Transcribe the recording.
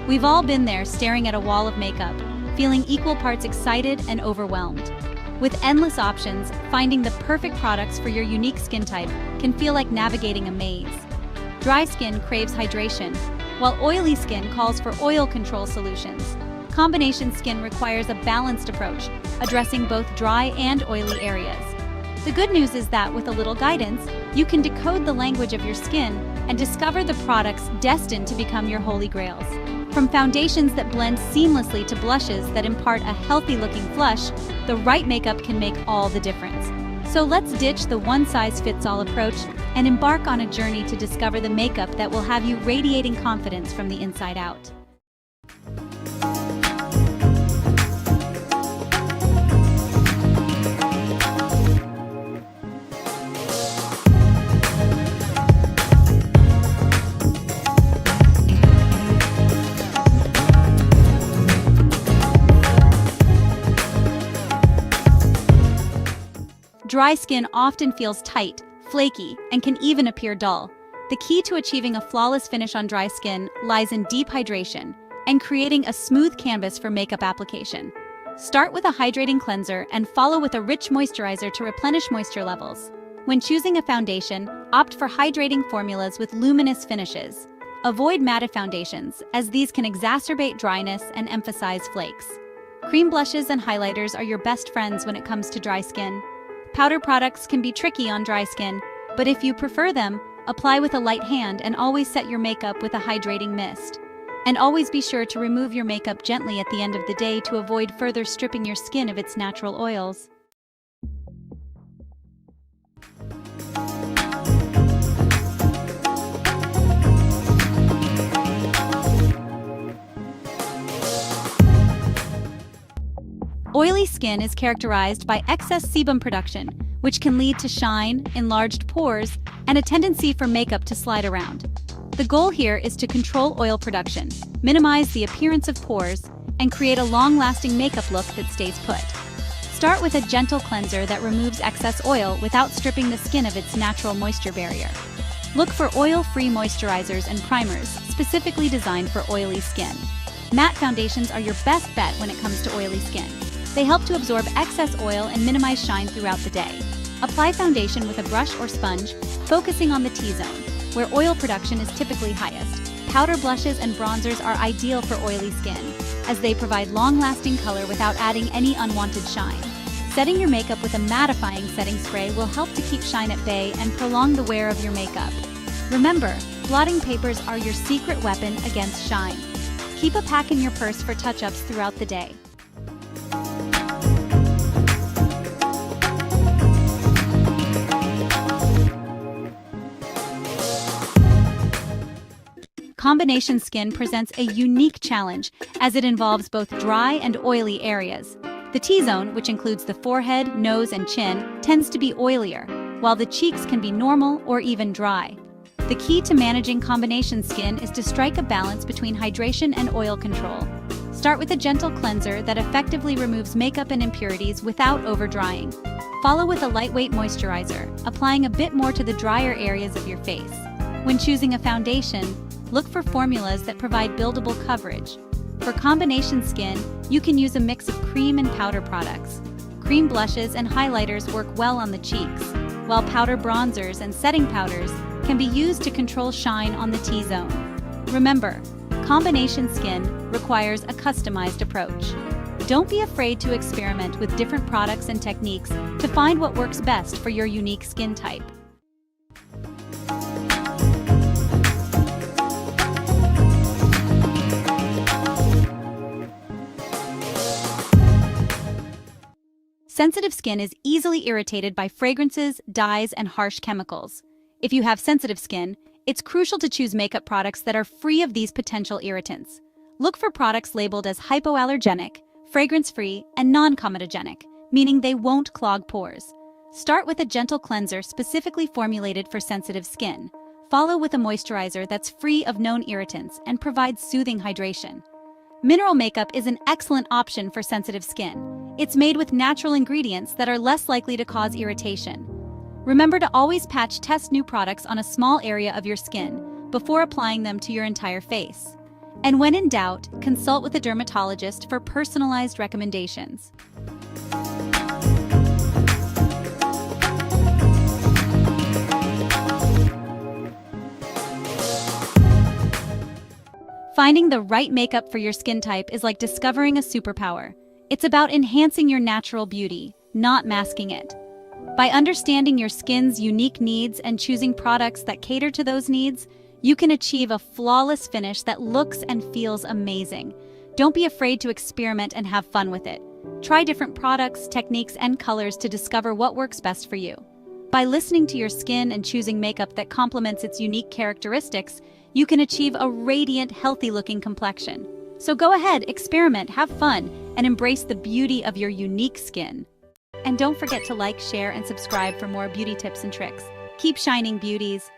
We've all been there staring at a wall of makeup, feeling equal parts excited and overwhelmed. With endless options, finding the perfect products for your unique skin type can feel like navigating a maze. Dry skin craves hydration, while oily skin calls for oil control solutions. Combination skin requires a balanced approach, addressing both dry and oily areas. The good news is that with a little guidance, you can decode the language of your skin and discover the products destined to become your holy grails. From foundations that blend seamlessly to blushes that impart a healthy-looking flush, the right makeup can make all the difference. So let's ditch the one-size-fits-all approach and embark on a journey to discover the makeup that will have you radiating confidence from the inside out. Dry skin often feels tight, flaky, and can even appear dull. The key to achieving a flawless finish on dry skin lies in deep hydration and creating a smooth canvas for makeup application. Start with a hydrating cleanser and follow with a rich moisturizer to replenish moisture levels. When choosing a foundation, opt for hydrating formulas with luminous finishes. Avoid matte foundations, as these can exacerbate dryness and emphasize flakes. Cream blushes and highlighters are your best friends when it comes to dry skin. Powder products can be tricky on dry skin, but if you prefer them, apply with a light hand and always set your makeup with a hydrating mist. And always be sure to remove your makeup gently at the end of the day to avoid further stripping your skin of its natural oils. Oily skin is characterized by excess sebum production, which can lead to shine, enlarged pores, and a tendency for makeup to slide around. The goal here is to control oil production, minimize the appearance of pores, and create a long-lasting makeup look that stays put. Start with a gentle cleanser that removes excess oil without stripping the skin of its natural moisture barrier. Look for oil-free moisturizers and primers specifically designed for oily skin. Matte foundations are your best bet when it comes to oily skin. They help to absorb excess oil and minimize shine throughout the day. Apply foundation with a brush or sponge, focusing on the T-zone, where oil production is typically highest. Powder blushes and bronzers are ideal for oily skin, as they provide long-lasting color without adding any unwanted shine. Setting your makeup with a mattifying setting spray will help to keep shine at bay and prolong the wear of your makeup. Remember, blotting papers are your secret weapon against shine. Keep a pack in your purse for touch-ups throughout the day. Combination skin presents a unique challenge as it involves both dry and oily areas. The T-zone, which includes the forehead, nose, and chin, tends to be oilier, while the cheeks can be normal or even dry. The key to managing combination skin is to strike a balance between hydration and oil control. Start with a gentle cleanser that effectively removes makeup and impurities without over-drying. Follow with a lightweight moisturizer, applying a bit more to the drier areas of your face. When choosing a foundation, look for formulas that provide buildable coverage. For combination skin, you can use a mix of cream and powder products. Cream blushes and highlighters work well on the cheeks, while powder bronzers and setting powders can be used to control shine on the T-zone. Remember, combination skin requires a customized approach. Don't be afraid to experiment with different products and techniques to find what works best for your unique skin type. Sensitive skin is easily irritated by fragrances, dyes, and harsh chemicals. If you have sensitive skin, it's crucial to choose makeup products that are free of these potential irritants. Look for products labeled as hypoallergenic, fragrance-free, and non-comedogenic, meaning they won't clog pores. Start with a gentle cleanser specifically formulated for sensitive skin. Follow with a moisturizer that's free of known irritants and provides soothing hydration. Mineral makeup is an excellent option for sensitive skin. It's made with natural ingredients that are less likely to cause irritation. Remember to always test new products on a small area of your skin before applying them to your entire face. And when in doubt, consult with a dermatologist for personalized recommendations. Finding the right makeup for your skin type is like discovering a superpower. It's about enhancing your natural beauty, not masking it. By understanding your skin's unique needs and choosing products that cater to those needs, you can achieve a flawless finish that looks and feels amazing. Don't be afraid to experiment and have fun with it. Try different products, techniques, and colors to discover what works best for you. By listening to your skin and choosing makeup that complements its unique characteristics, you can achieve a radiant, healthy-looking complexion. So go ahead, experiment, have fun, and embrace the beauty of your unique skin. And don't forget to like, share, and subscribe for more beauty tips and tricks. Keep shining, beauties!